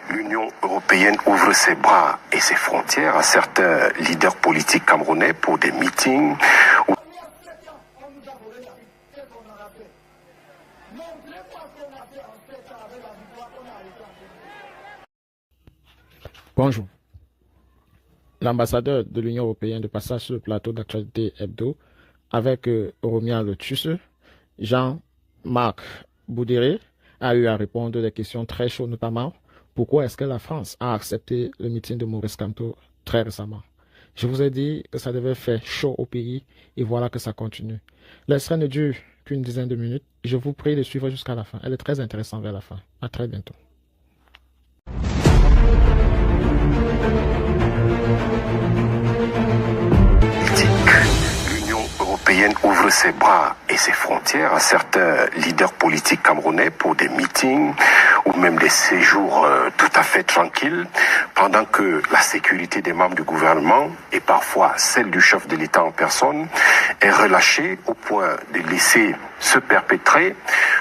L'Union européenne ouvre ses bras et ses frontières à certains leaders politiques camerounais pour des meetings. Bonjour. L'ambassadeur de l'Union européenne de passage sur le plateau d'actualité hebdo avec Oromia Le Tusse, Jean-Marc Boudéré, a eu à répondre des questions très chaudes, notamment pourquoi est-ce que la France a accepté le meeting de Maurice Kamto très récemment. Je vous ai dit que ça devait faire chaud au pays et voilà que ça continue. L'extrait ne dure qu'une dizaine de minutes. Je vous prie de suivre jusqu'à la fin. Elle est très intéressante vers la fin. À très bientôt. L'Union européenne ouvre ses bras et ses frontières à certains leaders politiques camerounais pour des meetings ou même des séjours tout à fait tranquilles, pendant que la sécurité des membres du gouvernement et parfois celle du chef de l'État en personne est relâchée au point de laisser se perpétrer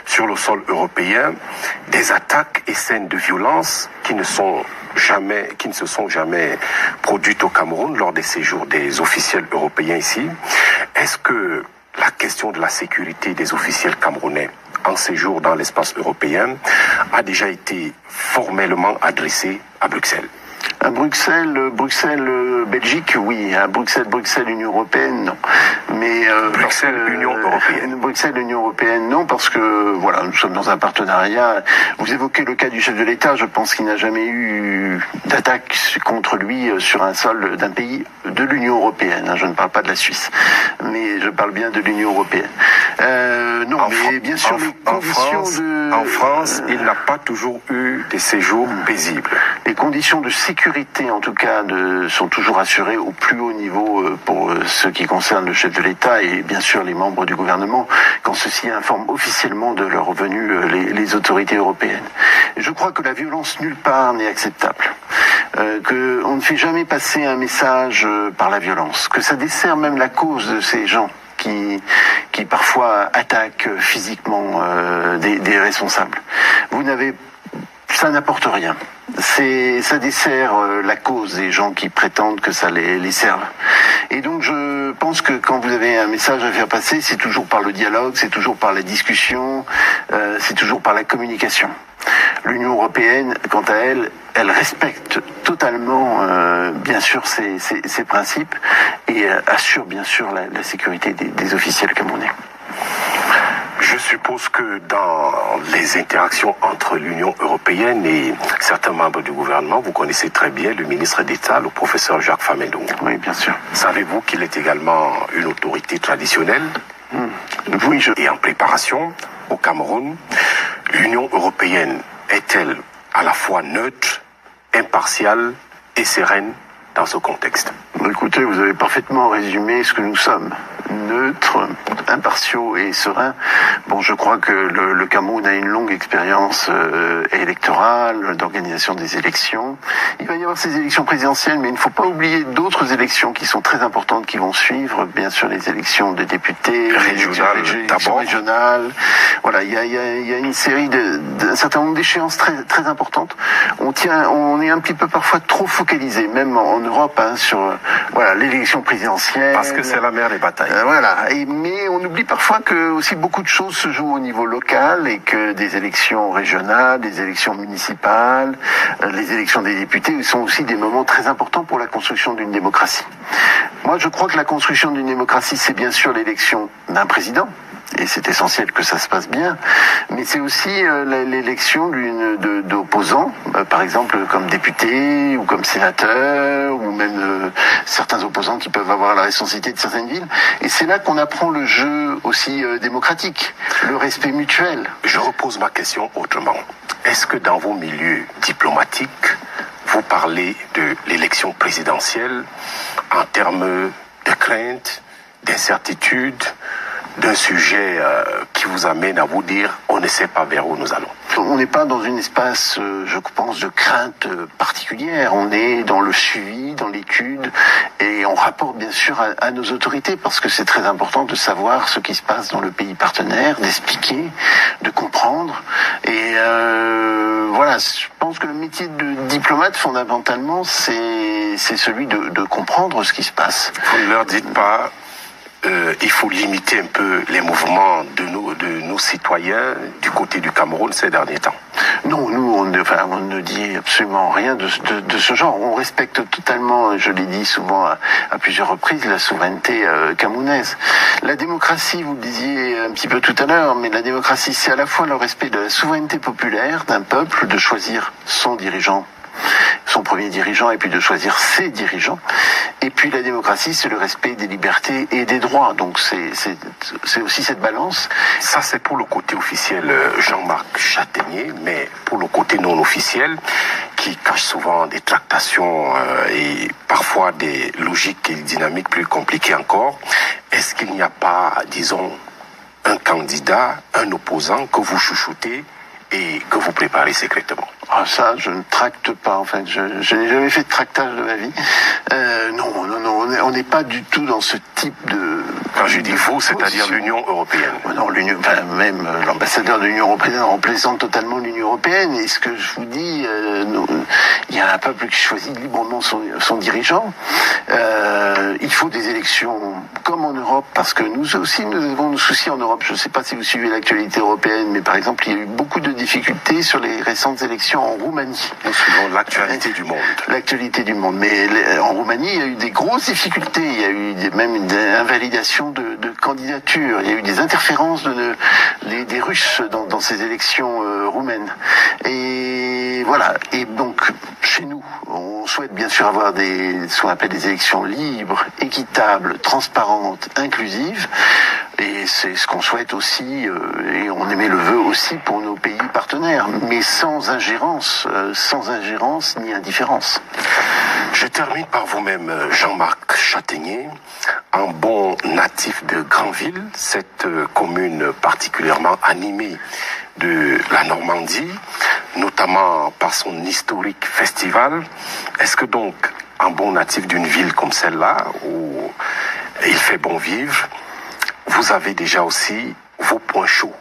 sur le sol européen des attaques et scènes de violence qui ne se sont jamais produites au Cameroun lors des séjours des officiels européens ici. Est-ce que la question de la sécurité des officiels camerounais en séjour dans l'espace européen a déjà été formellement adressée à Bruxelles? À Bruxelles, Belgique, oui. À Bruxelles, Union européenne, non. Mais Union européenne. Bruxelles, Union européenne, non, parce que voilà, nous sommes dans un partenariat. Vous évoquez le cas du chef de l'État. Je pense qu'il n'a jamais eu d'attaque contre lui sur un sol d'un pays de l'Union européenne. Je ne parle pas de la Suisse, mais je parle bien de l'Union européenne. Non, mais bien sûr, les conditions En France, il n'a pas toujours eu des séjours paisibles. Les conditions de sécurité, en tout cas, sont toujours assurées au plus haut niveau pour ce qui concerne le chef de l'État et bien sûr les membres du gouvernement, quand ceux-ci informent officiellement de leur venue les autorités européennes. Je crois que la violence nulle part n'est acceptable, qu'on ne fait jamais passer un message par la violence, que ça dessert même la cause de ces gens qui parfois attaquent physiquement des responsables. Ça n'apporte rien. Ça dessert la cause des gens qui prétendent que ça les serve. Et donc je pense que quand vous avez un message à faire passer, c'est toujours par le dialogue, c'est toujours par la discussion, c'est toujours par la communication. L'Union européenne, quant à elle, elle respecte totalement, bien sûr, ses principes et assure bien sûr la sécurité des officiels camerounais. Je suppose que dans les interactions entre l'Union européenne et certains membres du gouvernement, vous connaissez très bien le ministre d'État, le professeur Jacques Famendou. Oui, bien sûr. Savez-vous qu'il est également une autorité traditionnelle? Oui, Et en préparation au Cameroun, l'Union européenne est-elle à la fois neutre, impartiale et sereine dans ce contexte? Écoutez, vous avez parfaitement résumé ce que nous sommes. Neutres, impartiaux et sereins. Bon, je crois que le Cameroun a une longue expérience électorale, d'organisation des élections. Il va y avoir ces élections présidentielles, mais il ne faut pas oublier d'autres élections qui sont très importantes, qui vont suivre. Bien sûr, les élections des députés, les élections régionales. Voilà, il y a une série d'un certain nombre d'échéances très, très importantes. On est un petit peu parfois trop focalisé, même en Europe, sur l'élection présidentielle. Parce que c'est la mère des batailles. Mais on oublie parfois que aussi beaucoup de choses se jouent au niveau local et que des élections régionales, des élections municipales, les élections des députés sont aussi des moments très importants pour la construction d'une démocratie. Moi, je crois que la construction d'une démocratie, c'est bien sûr l'élection d'un président. Et c'est essentiel que ça se passe bien, mais c'est aussi l'élection d'opposants, par exemple comme députés ou comme sénateurs, ou même certains opposants qui peuvent avoir la responsabilité de certaines villes. Et c'est là qu'on apprend le jeu aussi démocratique, le respect mutuel. Je repose ma question autrement. Est-ce que dans vos milieux diplomatiques, vous parlez de l'élection présidentielle en termes de crainte, d'incertitude, d'un sujet qui vous amène à vous dire on ne sait pas vers où nous allons? On n'est pas dans une espace, je pense, de crainte particulière. On est dans le suivi, dans l'étude, et on rapporte bien sûr à nos autorités, parce que c'est très important de savoir ce qui se passe dans le pays partenaire, d'expliquer, de comprendre. Et voilà, je pense que le métier de diplomate, fondamentalement, c'est celui de comprendre ce qui se passe. Vous ne leur dites pas il faut limiter un peu les mouvements de nos citoyens du côté du Cameroun ces derniers temps? Non, nous, on ne dit absolument rien de ce genre. On respecte totalement, je l'ai dit souvent à plusieurs reprises, la souveraineté camerounaise. La démocratie, vous le disiez un petit peu tout à l'heure, mais la démocratie, c'est à la fois le respect de la souveraineté populaire d'un peuple, de choisir son dirigeant, son premier dirigeant, et puis de choisir ses dirigeants. Et puis la démocratie, c'est le respect des libertés et des droits. Donc c'est aussi cette balance. Ça, c'est pour le côté officiel, Jean-Marc Chataignier, mais pour le côté non officiel, qui cache souvent des tractations et parfois des logiques et dynamiques plus compliquées encore, est-ce qu'il n'y a pas, disons, un candidat, un opposant que vous chouchoutez et que vous préparez secrètement? Ah, ça, je ne tracte pas, en fait. Je n'ai jamais fait de tractage de ma vie. Non, on n'est pas du tout dans ce type de... Quand je dis vous, c'est-à-dire l'Union européenne. Non, même l'ambassadeur de l'Union européenne représente totalement l'Union européenne. Et ce que je vous dis, il y a un peuple qui choisit librement son dirigeant. Il faut des élections comme en Europe, parce que nous aussi, nous avons nos soucis en Europe. Je ne sais pas si vous suivez l'actualité européenne, mais par exemple, il y a eu beaucoup de difficultés sur les récentes élections en Roumanie. Nous suivons l'actualité du monde. L'actualité du monde. Mais en Roumanie, il y a eu des grosses difficultés. Il y a eu même une invalidation de candidatures. Il y a eu des interférences des Russes dans ces élections roumaines. Et voilà. Et donc, chez nous, on souhaite bien sûr avoir ce qu'on appelle des élections libres, équitables, transparentes, inclusives. Et c'est ce qu'on souhaite aussi, et on émet le vœu aussi pour nos pays partenaires, mais sans ingérence ni indifférence. Je termine par vous-même, Jean-Marc Chataignier, un bon natif de Granville, cette commune particulièrement animée de la Normandie, notamment par son historique festival. Est-ce que donc, un bon natif d'une ville comme celle-là, où il fait bon vivre, vous avez déjà aussi vos points chauds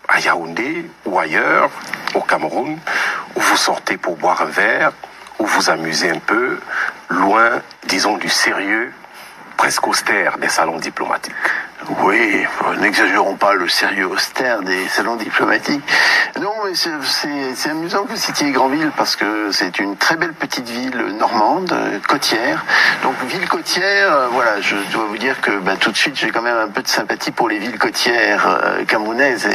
à Yaoundé ou ailleurs, au Cameroun, où vous sortez pour boire un verre, où vous amusez un peu, loin, disons, du sérieux, presque austère des salons diplomatiques? Oui, n'exagérons pas le sérieux austère des salons diplomatiques. Non, mais c'est amusant que vous citiez Granville, parce que c'est une très belle petite ville normande, côtière. Donc ville côtière, voilà, je dois vous dire que tout de suite j'ai quand même un peu de sympathie pour les villes côtières camerounaises.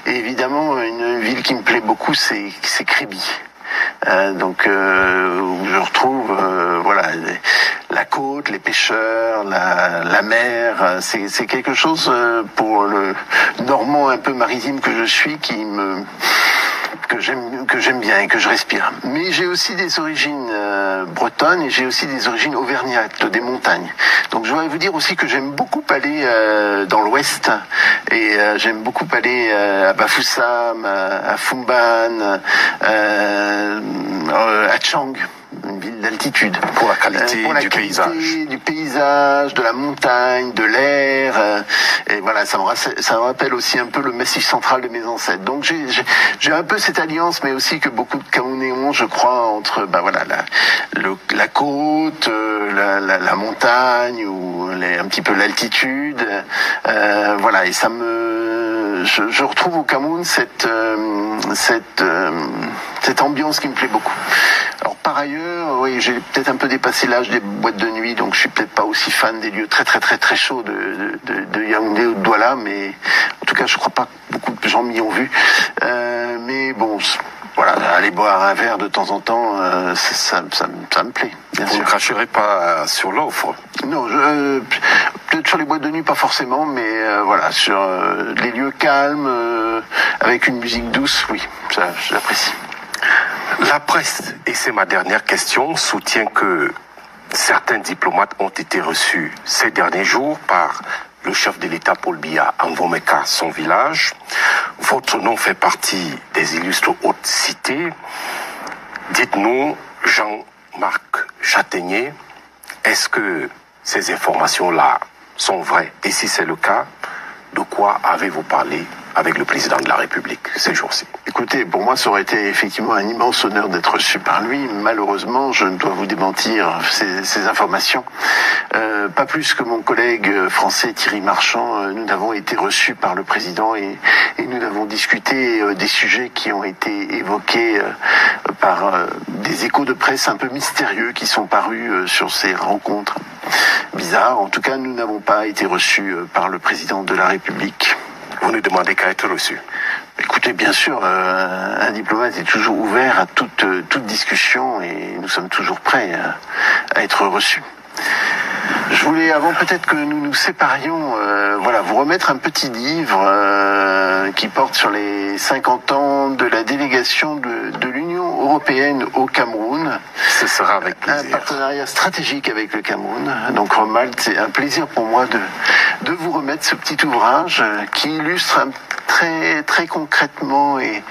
Et évidemment, une ville qui me plaît beaucoup, c'est Kribi. Donc où je retrouve voilà, la côte, les pêcheurs, la mer. C'est quelque chose pour le normand un peu maritime que je suis que j'aime bien et que je respire. Mais j'ai aussi des origines bretonnes, et j'ai aussi des origines auvergnates, des montagnes. Donc je voudrais vous dire aussi que j'aime beaucoup aller dans l'ouest, et j'aime beaucoup aller à Bafoussam, à Fumban, à Tchang, une ville d'altitude. Pour la qualité du paysage, de la montagne, de l'air. Et voilà, ça me rappelle aussi un peu le massif central de mes ancêtres. Donc j'ai un peu cette alliance, mais aussi que beaucoup de Camerounais ont, je crois, entre la côte, la montagne, ou un petit peu l'altitude. Voilà, et je retrouve au Cameroun cette ambiance qui me plaît beaucoup. Alors par ailleurs, oui, j'ai peut-être un peu dépassé l'âge des boîtes de nuit, donc je suis peut-être pas aussi fan des lieux très très très très chauds de Yaoundé ou de Douala, mais en tout cas je crois pas que beaucoup de gens m'y ont vu. Mais bon, voilà, aller boire un verre de temps en temps, ça me plaît. Bien Vous sûr. ne cracherez pas sur l'offre? Non, peut-être sur les boîtes de nuit pas forcément, mais voilà, sur les lieux calmes, avec une musique douce, oui, ça j'apprécie. La presse, et c'est ma dernière question, soutient que certains diplomates ont été reçus ces derniers jours par le chef de l'État Paul Biya a envoyé son village. Votre nom fait partie des illustres hautes cités. Dites-nous, Jean-Marc Châtaignier, est-ce que ces informations-là sont vraies? Et si c'est le cas, de quoi avez-vous parlé avec le président de la République ces jours-ci? Écoutez, pour moi, ça aurait été effectivement un immense honneur d'être reçu par lui. Malheureusement, je ne dois vous démentir ces informations. Pas plus que mon collègue français Thierry Marchand, nous n'avons été reçus par le président et nous avons discuté des sujets qui ont été évoqués par des échos de presse un peu mystérieux qui sont parus sur ces rencontres bizarres. En tout cas, nous n'avons pas été reçus par le président de la République. Vous ne demandez qu'à être reçu. Écoutez, bien sûr, un diplomate est toujours ouvert à toute discussion et nous sommes toujours prêts à être reçus. Je voulais, avant peut-être que nous nous séparions, vous remettre un petit livre qui porte sur les 50 ans de la délégation de l'Union européenne au Cameroun. Ce sera avec plaisir. Un partenariat stratégique avec le Cameroun. Donc Romuald, c'est un plaisir pour moi de vous remettre ce petit ouvrage qui illustre très concrètement et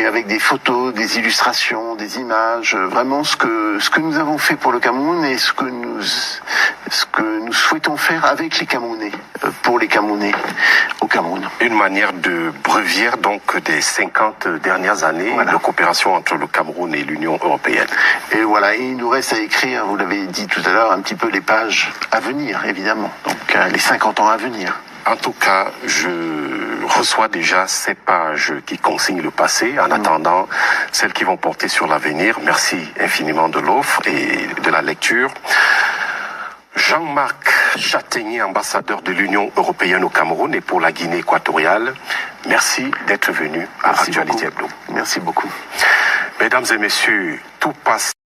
avec des photos, des illustrations, des images, vraiment ce que nous avons fait pour le Cameroun et ce que nous souhaitons faire avec les Camerounais, pour les Camerounais au Cameroun. Une manière de brevière donc des 50 dernières années de coopération entre le Cameroun et l'Union européenne. Et voilà, et il nous reste à écrire, vous l'avez dit tout à l'heure, un petit peu les pages à venir, évidemment. Donc les 50 ans à venir. En tout cas, je reçois déjà ces pages qui consignent le passé, en attendant celles qui vont porter sur l'avenir. Merci infiniment de l'offre et de la lecture. Jean-Marc Châtaignier, ambassadeur de l'Union européenne au Cameroun et pour la Guinée équatoriale, merci d'être venu à Actualité Hebdo. Merci beaucoup. Mesdames et messieurs, tout passe